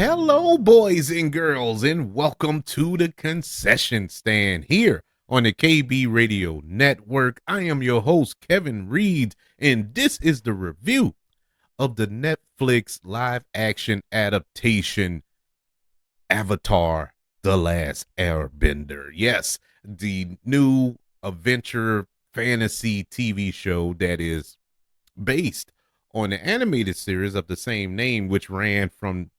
Hello, boys and girls, and welcome to the concession stand here on the KB Radio Network. I am your host, Kevin Reed, and this is the review of the Netflix live action adaptation Avatar: The Last Airbender. Yes, the new adventure fantasy TV show that is based on the animated series of the same name, which ran from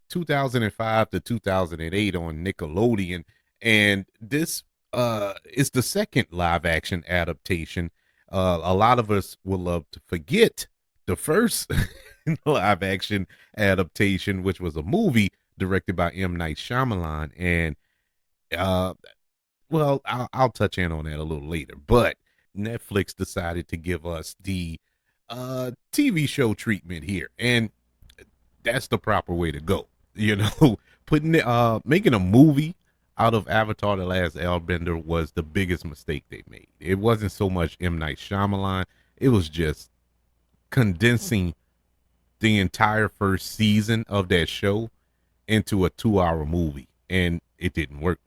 2005 to 2008 on Nickelodeon. And this is the second live action adaptation. A lot of us will love to forget the first live action adaptation, which was a movie directed by M. Night Shyamalan. And uh, well, I'll touch in on that a little later. But Netflix decided to give us the TV show treatment here. And that's the proper way to go. You know, putting making a movie out of Avatar: The Last Airbender was the biggest mistake they made. It wasn't so much M. Night Shyamalan; it was just condensing the entire first season of that show into a 2-hour movie, and it didn't work.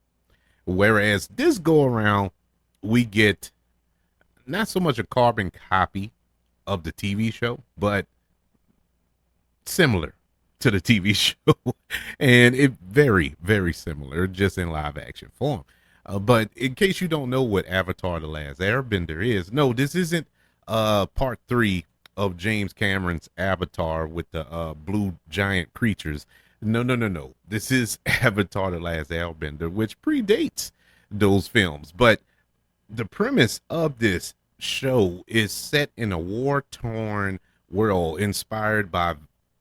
Whereas this go around, we get not so much a carbon copy of the TV show, but similar to the TV show, and it very similar, just in live action form. But in case you don't know what Avatar: The Last Airbender is, no, this isn't part three of James Cameron's Avatar with the blue giant creatures. No. This is Avatar: The Last Airbender, which predates those films. But the premise of this show is set in a war-torn world inspired by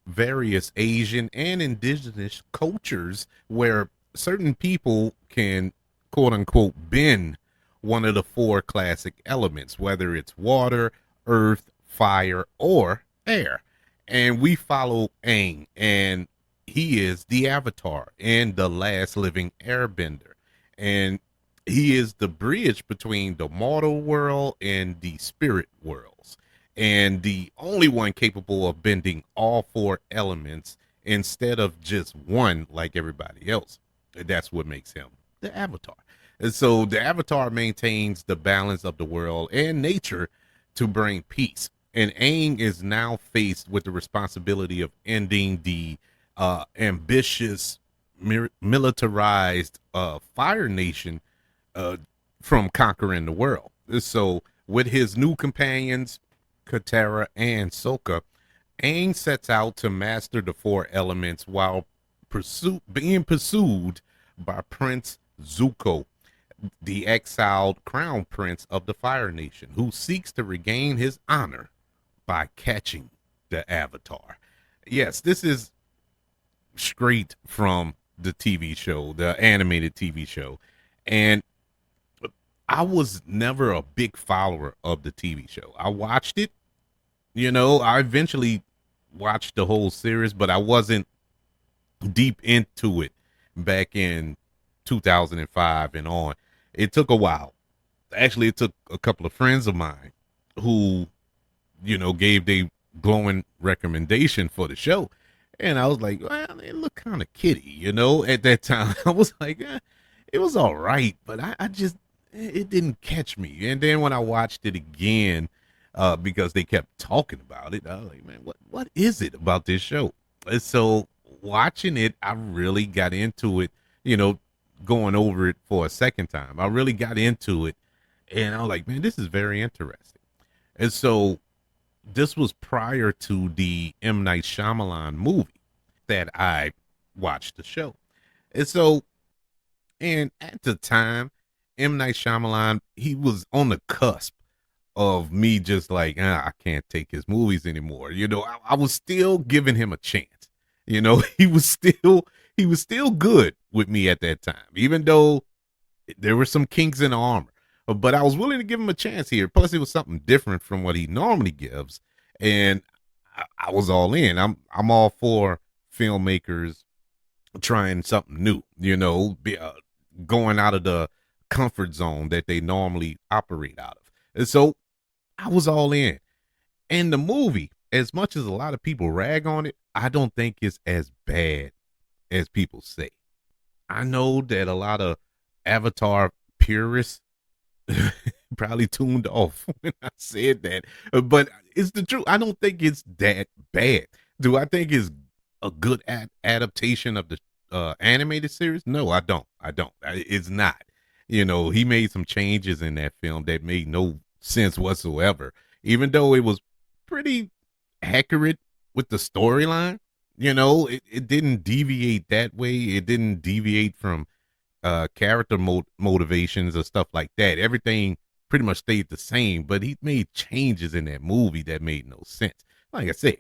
various Asian and indigenous cultures where certain people can quote unquote bend one of the four classic elements, whether it's water, earth, fire, or air. And we follow Aang, and he is the Avatar and the last living airbender. And he is the bridge between the mortal world and the spirit worlds, and the only one capable of bending all four elements instead of just one like everybody else. That's what makes him the Avatar. And so the Avatar maintains the balance of the world and nature to bring peace. And Aang is now faced with the responsibility of ending the ambitious, militarized Fire Nation from conquering the world. So with his new companions, Katara and Sokka, Aang sets out to master the four elements while being pursued by Prince Zuko, the exiled crown prince of the Fire Nation, who seeks to regain his honor by catching the Avatar. Yes, this is straight from the TV show, the animated TV show. And I was never a big follower of the TV show. I watched it, I eventually watched the whole series, but I wasn't deep into it back in 2005 and on. It took a while. Actually, it took a couple of friends of mine who, gave their glowing recommendation for the show. And I was like, well, it looked kind of kiddie, at that time. I was like, it was all right, but I just, it didn't catch me. And then when I watched it again, because they kept talking about it, I was like, man, what is it about this show? And so watching it, I really got into it, going over it for a second time. I really got into it, and I was like, man, this is very interesting. And so this was prior to the M. Night Shyamalan movie that I watched the show. And so, and at the time, M. Night Shyamalan, he was on the cusp of me just like, I can't take his movies anymore. I was still giving him a chance. He was still good with me at that time, even though there were some kinks in the armor. But I was willing to give him a chance here. Plus, it was something different from what he normally gives, and I was all in. I'm all for filmmakers trying something new. Going out of the comfort zone that they normally operate out of. And so I was all in. And the movie, as much as a lot of people rag on it, I don't think it's as bad as people say. I know that a lot of Avatar purists probably tuned off when I said that, but it's the truth. I don't think it's that bad. Do I think it's a good adaptation of the animated series? No, I don't. It's not. He made some changes in that film that made no sense whatsoever, even though it was pretty accurate with the storyline. It didn't deviate that way. It didn't deviate from character motivations or stuff like that. Everything pretty much stayed the same, but he made changes in that movie that made no sense. Like I said,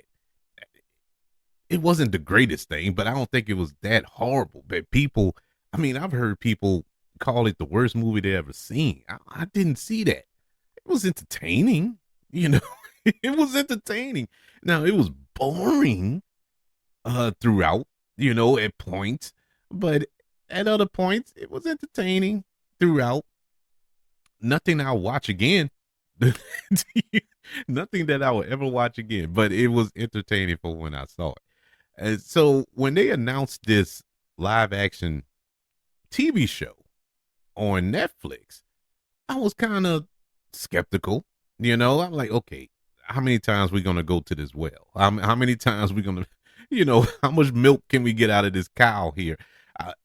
it wasn't the greatest thing, but I don't think it was that horrible. But people, I mean, I've heard people call it the worst movie they ever seen. I didn't see that. It was entertaining, you know. It was entertaining. Now it was boring throughout, at points, but at other points it was entertaining throughout. Nothing I'll watch again. Nothing that I will ever watch again, but it was entertaining for when I saw it. And so when they announced this live action TV show on Netflix, I was kind of skeptical. I'm like, okay, how many times we gonna go to this well? How many times we gonna, how much milk can we get out of this cow here?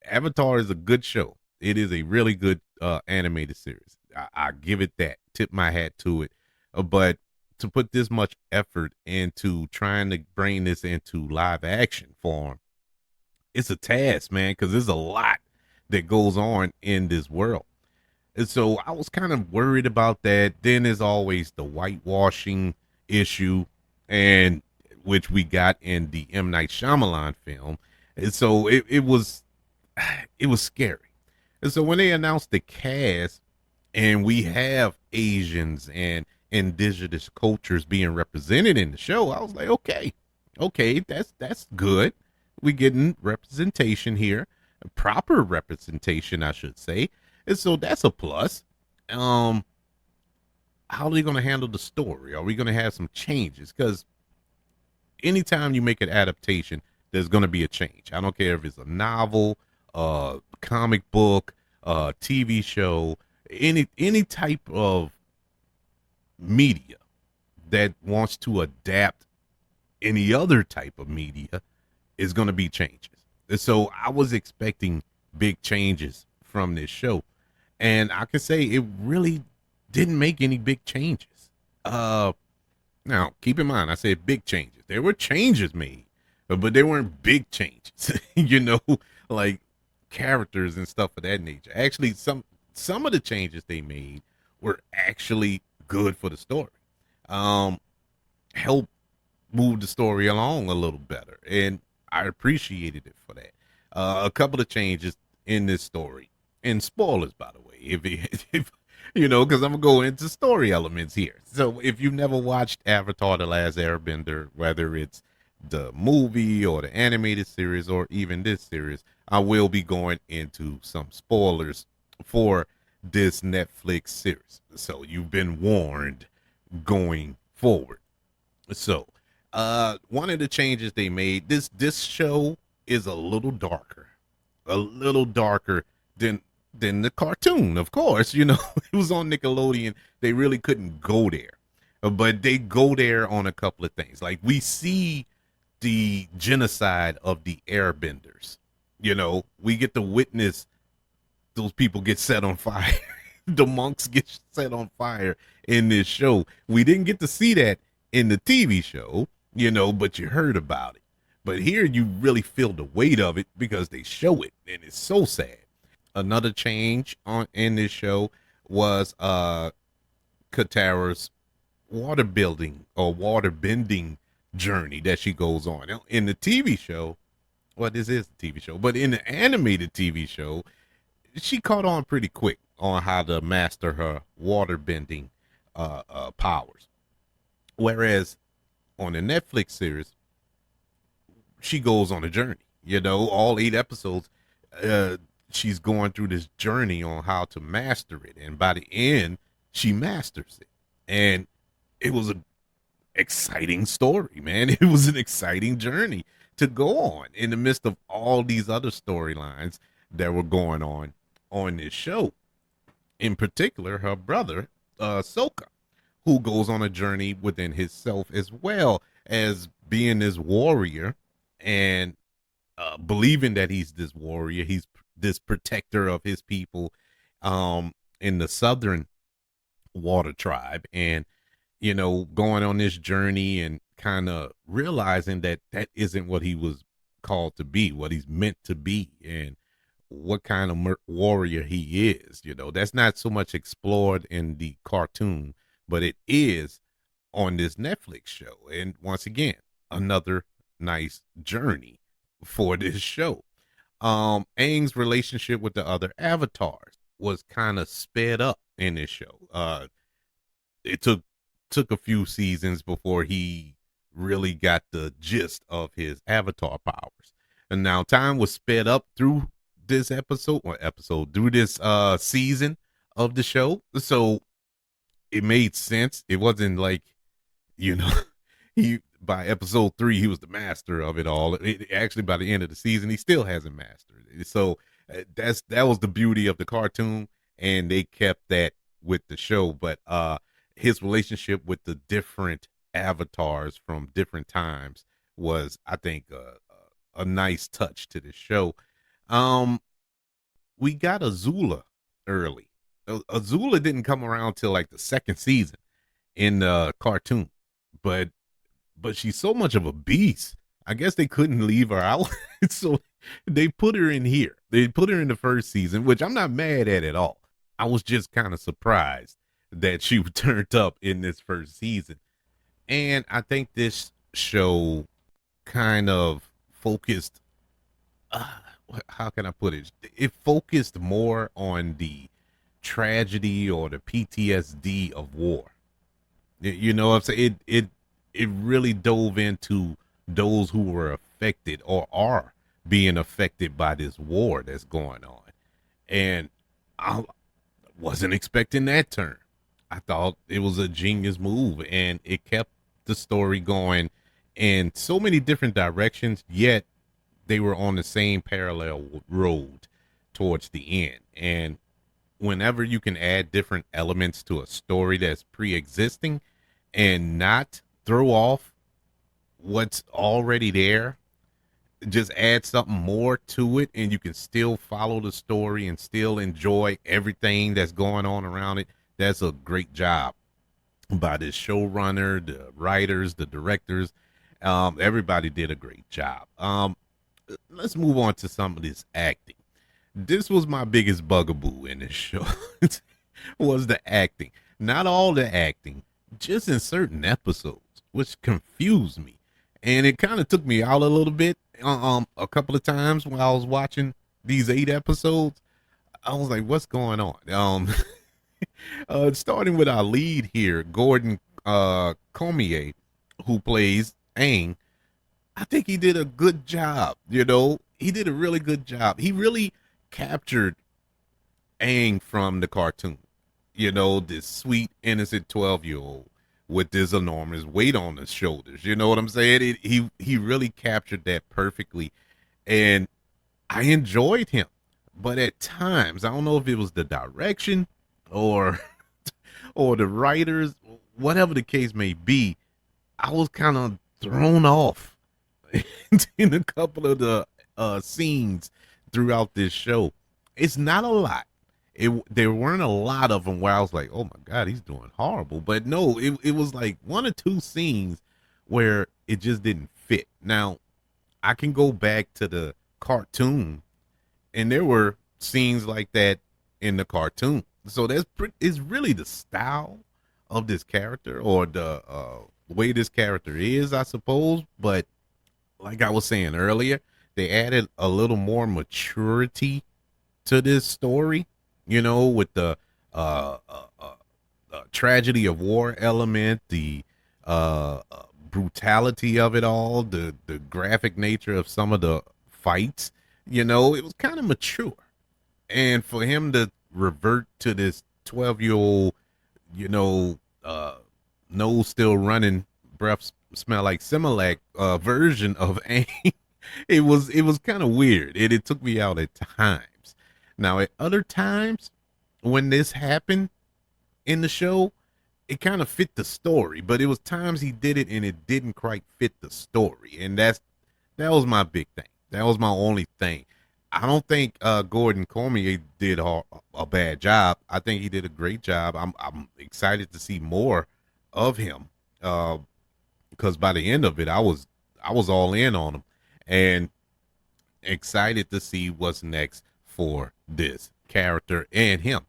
Avatar is a good show. It is a really good animated series. I give it that. Tip my hat to it. But to put this much effort into trying to bring this into live action form, it's a task, man, because there's a lot that goes on in this world. And so I was kind of worried about that. Then there's always the whitewashing issue, and which we got in the M. Night Shyamalan film. And so it was scary. And so when they announced the cast and we have Asians and indigenous cultures being represented in the show, I was like, okay, that's good. We getting representation here, proper representation, I should say. And so that's a plus. How are they going to handle the story? Are we going to have some changes? Because anytime you make an adaptation, there's going to be a change. I don't care if it's a novel, comic book, TV show, any type of media that wants to adapt any other type of media is going to be changes. And so I was expecting big changes from this show, and I can say it really didn't make any big changes. Now keep in mind, I said big changes. There were changes made, but they weren't big changes. Like characters and stuff of that nature. Actually, some of the changes they made were actually good for the story. Help move the story along a little better, and I appreciated it for that. A couple of changes in this story, and spoilers, by the way, if because I'm gonna go into story elements here. So if you've never watched Avatar: The Last Airbender, whether it's the movie or the animated series or even this series, I will be going into some spoilers for this Netflix series. So you've been warned going forward. So, one of the changes they made, this show is a little darker than the cartoon. Of course, it was on Nickelodeon. They really couldn't go there, but they go there on a couple of things. Like we see the genocide of the Airbenders. We get to witness those people get set on fire. The monks get set on fire in this show. We didn't get to see that in the TV show, but you heard about it. But here you really feel the weight of it because they show it, and it's so sad. Another change in this show was Katara's water building or water bending journey that she goes on. In the TV show, well, this is the TV show, but in the animated TV show, she caught on pretty quick on how to master her water bending powers. Whereas on the Netflix series, she goes on a journey. All 8 episodes, she's going through this journey on how to master it, and by the end, she masters it. And it was an exciting story, man. It was an exciting journey to go on in the midst of all these other storylines that were going on this show. In particular, her brother, Soka, who goes on a journey within himself as well as being this warrior and believing that he's this warrior, he's this protector of his people in the southern water tribe, and going on this journey and kind of realizing that that isn't what he was called to be, what he's meant to be, and what kind of warrior he is. That's not so much explored in the cartoon, but it is on this Netflix show. And once again, another nice journey for this show. Aang's relationship with the other avatars was kind of sped up in this show. It took a few seasons before he really got the gist of his avatar powers. And now time was sped up through this through this season of the show. So it made sense. It wasn't like, you know, he by episode 3 he was the master of it all. Actually, by the end of the season, he still hasn't mastered it. So that was the beauty of the cartoon, and they kept that with the show. But his relationship with the different avatars from different times was, I think, a nice touch to the show. Um, we got Azula early. Azula didn't come around till like the second season in the cartoon, but she's so much of a beast. I guess they couldn't leave her out, so they put her in here. They put her in the first season, which I'm not mad at all. I was just kind of surprised that she turned up in this first season, and I think this show kind of focused. Uh, how can I put it? It focused more on the tragedy or the PTSD of war. You know what I'm saying? It really dove into those who were affected or are being affected by this war that's going on. And I wasn't expecting that turn. I thought it was a genius move, and it kept the story going in so many different directions, yet they were on the same parallel road towards the end. And whenever you can add different elements to a story that's pre-existing and not throw off what's already there, just add something more to it, and you can still follow the story and still enjoy everything that's going on around it. That's a great job by this showrunner, the writers, the directors. Everybody did a great job. Let's move on to some of this acting. This was my biggest bugaboo in this show. Was the acting. Not all the acting, just in certain episodes, which confused me. And it kind of took me out a little bit a couple of times when I was watching these 8 episodes. I was like, what's going on? Starting with our lead here, Gordon Cormier, who plays Aang. I think he did a good job. He did a really good job. He really captured Aang from the cartoon. This sweet, innocent 12-year-old with this enormous weight on his shoulders. You know what I'm saying? He really captured that perfectly, and I enjoyed him. But at times, I don't know if it was the direction or or the writers, whatever the case may be, I was kind of thrown off in a couple of the scenes throughout this show. It's not a lot. There weren't a lot of them where I was like, oh my God, he's doing horrible. But no, it was like 1 or 2 scenes where it just didn't fit. Now, I can go back to the cartoon, and there were scenes like that in the cartoon. So it's really the style of this character, or the way this character is, I suppose. But like I was saying earlier, they added a little more maturity to this story, with the tragedy of war element, the brutality of it all, the graphic nature of some of the fights. It was kind of mature. And for him to revert to this 12-year-old, nose still running, breath smell like Similac version of Aang, It was kind of weird, and it took me out at times. Now at other times when this happened in the show, it kind of fit the story, but it was times he did it and it didn't quite fit the story, and that was my big thing. That was my only thing. I don't think Gordon Cormier did a bad job. I think he did a great job. I'm excited to see more of him because by the end of it, I was all in on him, and excited to see what's next for this character and him.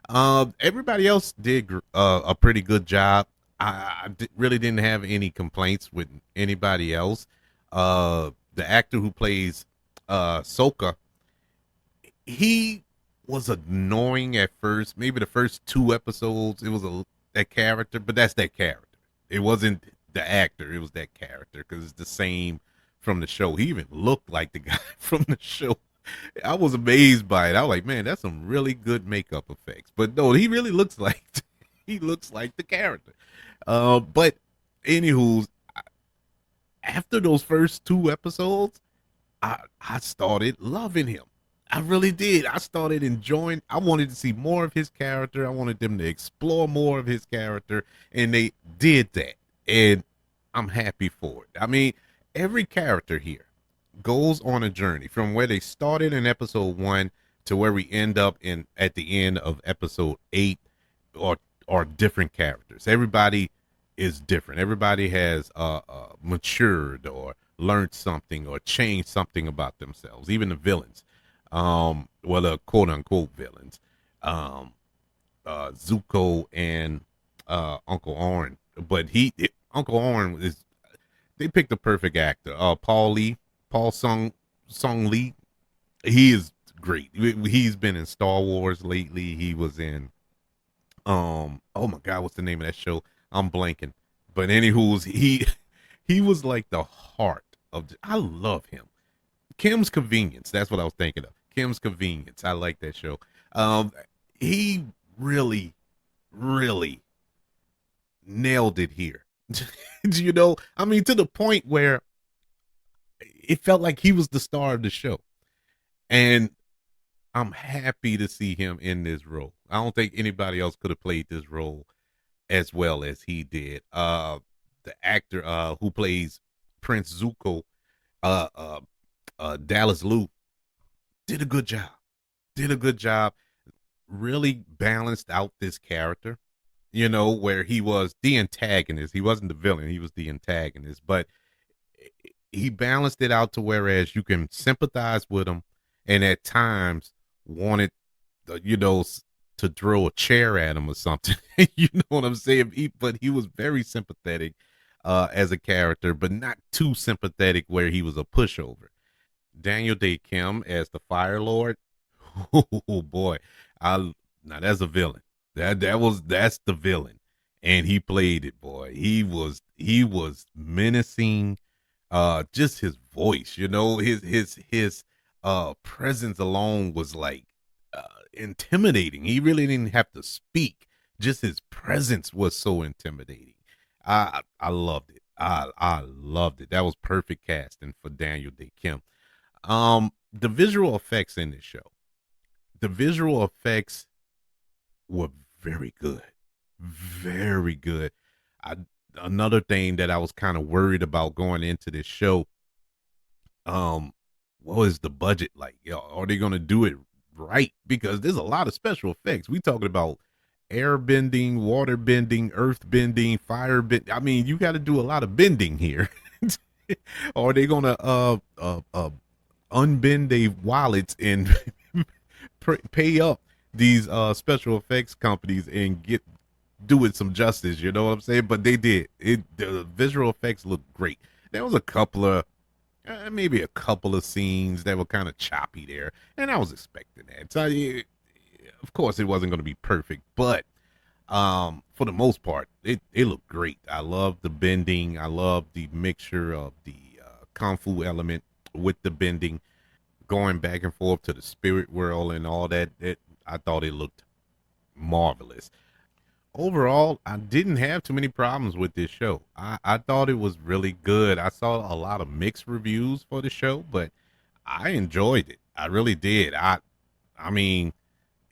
Everybody else did a pretty good job. Really didn't have any complaints with anybody else. The actor who plays Soka, he was annoying at first. Maybe the first two episodes, it was that character, but that's that character. It wasn't the actor; it was that character because it's the same from the show. He even looked like the guy from the show. I was amazed by it. I was like, man, that's some really good makeup effects. But no, he really looks like he looks like the character. But anywho, after those first two episodes, I started loving him. I really did. I started enjoying. I wanted to see more of his character. I wanted them to explore more of his character, and they did that. And I'm happy for it. I mean, every character here goes on a journey from where they started in episode 1 to where we end up in at the end of episode 8, or different characters. Everybody is different. Everybody has matured or learned something or changed something about themselves. Even the villains, well, the quote unquote villains, um, Zuko and Uncle Oren. But Uncle Oren is, they picked the perfect actor. Paul Sung Lee. He is great. He's been in Star Wars lately. He was in oh my god, what's the name of that show? I'm blanking. But anywho's he was like the heart of I love him. Kim's Convenience. That's what I was thinking of. Kim's Convenience. I like that show. He really, really nailed it here. I mean, to the point where it felt like he was the star of the show. And I'm happy to see him in this role. I don't think anybody else could have played this role as well as he did. The actor who plays Prince Zuko, uh, uh, Dallas Liu, did a good job. Did a good job. Really balanced out this character. Where he was the antagonist. He wasn't the villain. He was the antagonist. But he balanced it out to whereas you can sympathize with him, and at times wanted, to throw a chair at him or something. You know what I'm saying? But he was very sympathetic as a character, but not too sympathetic where he was a pushover. Daniel Day Kim as the Fire Lord. Oh boy, I now that's a villain. That's the villain, and he played it, boy. He was menacing. Just his voice, his presence alone was like intimidating. He really didn't have to speak. Just his presence was so intimidating. I loved it. I loved it. That was perfect casting for Daniel Day Kim. The visual effects in this show. The visual effects were very good. Very good. I Another thing that I was kind of worried about going into this show, what was the budget like? Are they gonna do it right? Because there's a lot of special effects. We talking about air bending, water bending, earth bending, fire bend. I mean, you got to do a lot of bending here. Or are they gonna unbend their wallets and pay up these special effects companies and get do it some justice? You know what I'm saying? But they did. The visual effects look great. There was a couple of maybe a couple of scenes that were kind of choppy there, and I was expecting that. So, of course, it wasn't going to be perfect, but for the most part, it looked great. I love the bending. I love the mixture of the kung fu element with the bending, going back and forth to the spirit world and all that. I thought it looked marvelous. overall, I didn't have too many problems with this show. I thought it was really good. I saw a lot of mixed reviews for the show, but I enjoyed it. I really did. I mean,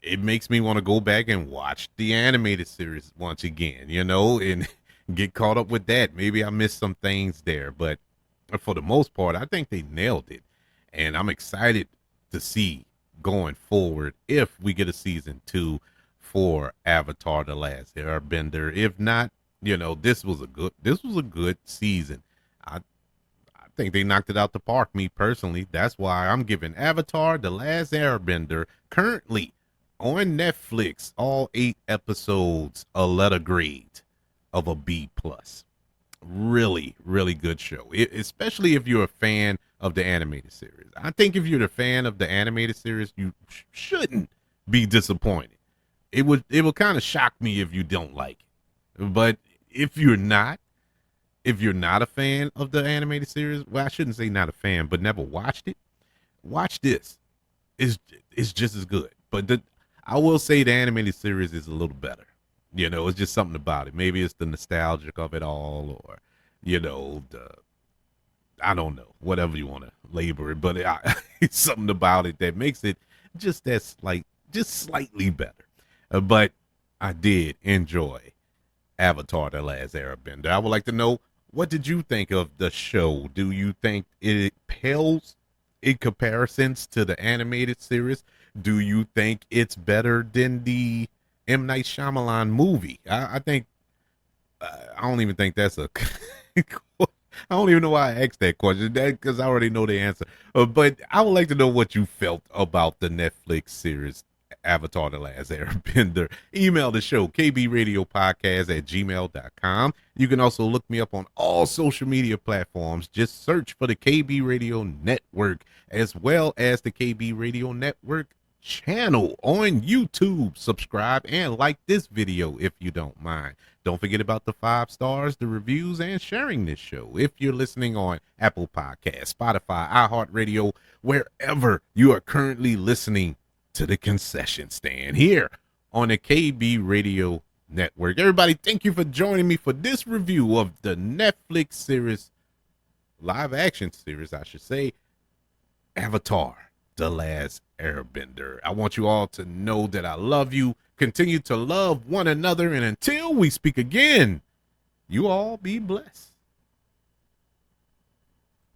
it makes me want to go back and watch the animated series once again, and get caught up with that. Maybe I missed some things there, but for the most part, I think they nailed it. And I'm excited to see going forward if we get a season 2 for Avatar The Last Airbender. If not, this was a good season. I I think they knocked it out the park, me personally. That's why I'm giving Avatar The Last Airbender, currently on Netflix, all 8 episodes, a letter grade of a B plus. Really, really good show, especially if you're a fan of the animated series. I think if you're a fan of the animated series, you shouldn't be disappointed. It would kind of shock me if you don't like it. But if you're not, if you're not a fan of the animated series, well, I shouldn't say not a fan, but never watched it. Watch this. It's just as good. But I will say the animated series is a little better. It's just something about it. Maybe it's the nostalgic of it all, or the I don't know, whatever you want to label it, but it's something about it that makes it just slightly better. But I did enjoy Avatar: The Last Airbender. I would like to know, what did you think of the show? Do you think it pales in comparisons to the animated series? Do you think it's better than the M. Night Shyamalan movie? I think I don't even think that's a. I don't even know why I asked that question. That because I already know the answer. But I would like to know what you felt about the Netflix series Avatar: The Last Airbender. Email the show, kbradiopodcast@gmail.com. You can also look me up on all social media platforms. Just search for the KB Radio Network, as well as the KB Radio Network channel on YouTube. Subscribe and like this video if you don't mind. Don't forget about the 5 stars, the reviews, and sharing this show. If you're listening on Apple Podcasts, Spotify, iHeartRadio, wherever you are currently listening to the concession stand here on the KB Radio Network. Everybody, thank you for joining me for this review of the Netflix series, live action series, I should say, Avatar: The Last Airbender. I want you all to know that I love you. Continue to love one another, and until we speak again, you all be blessed.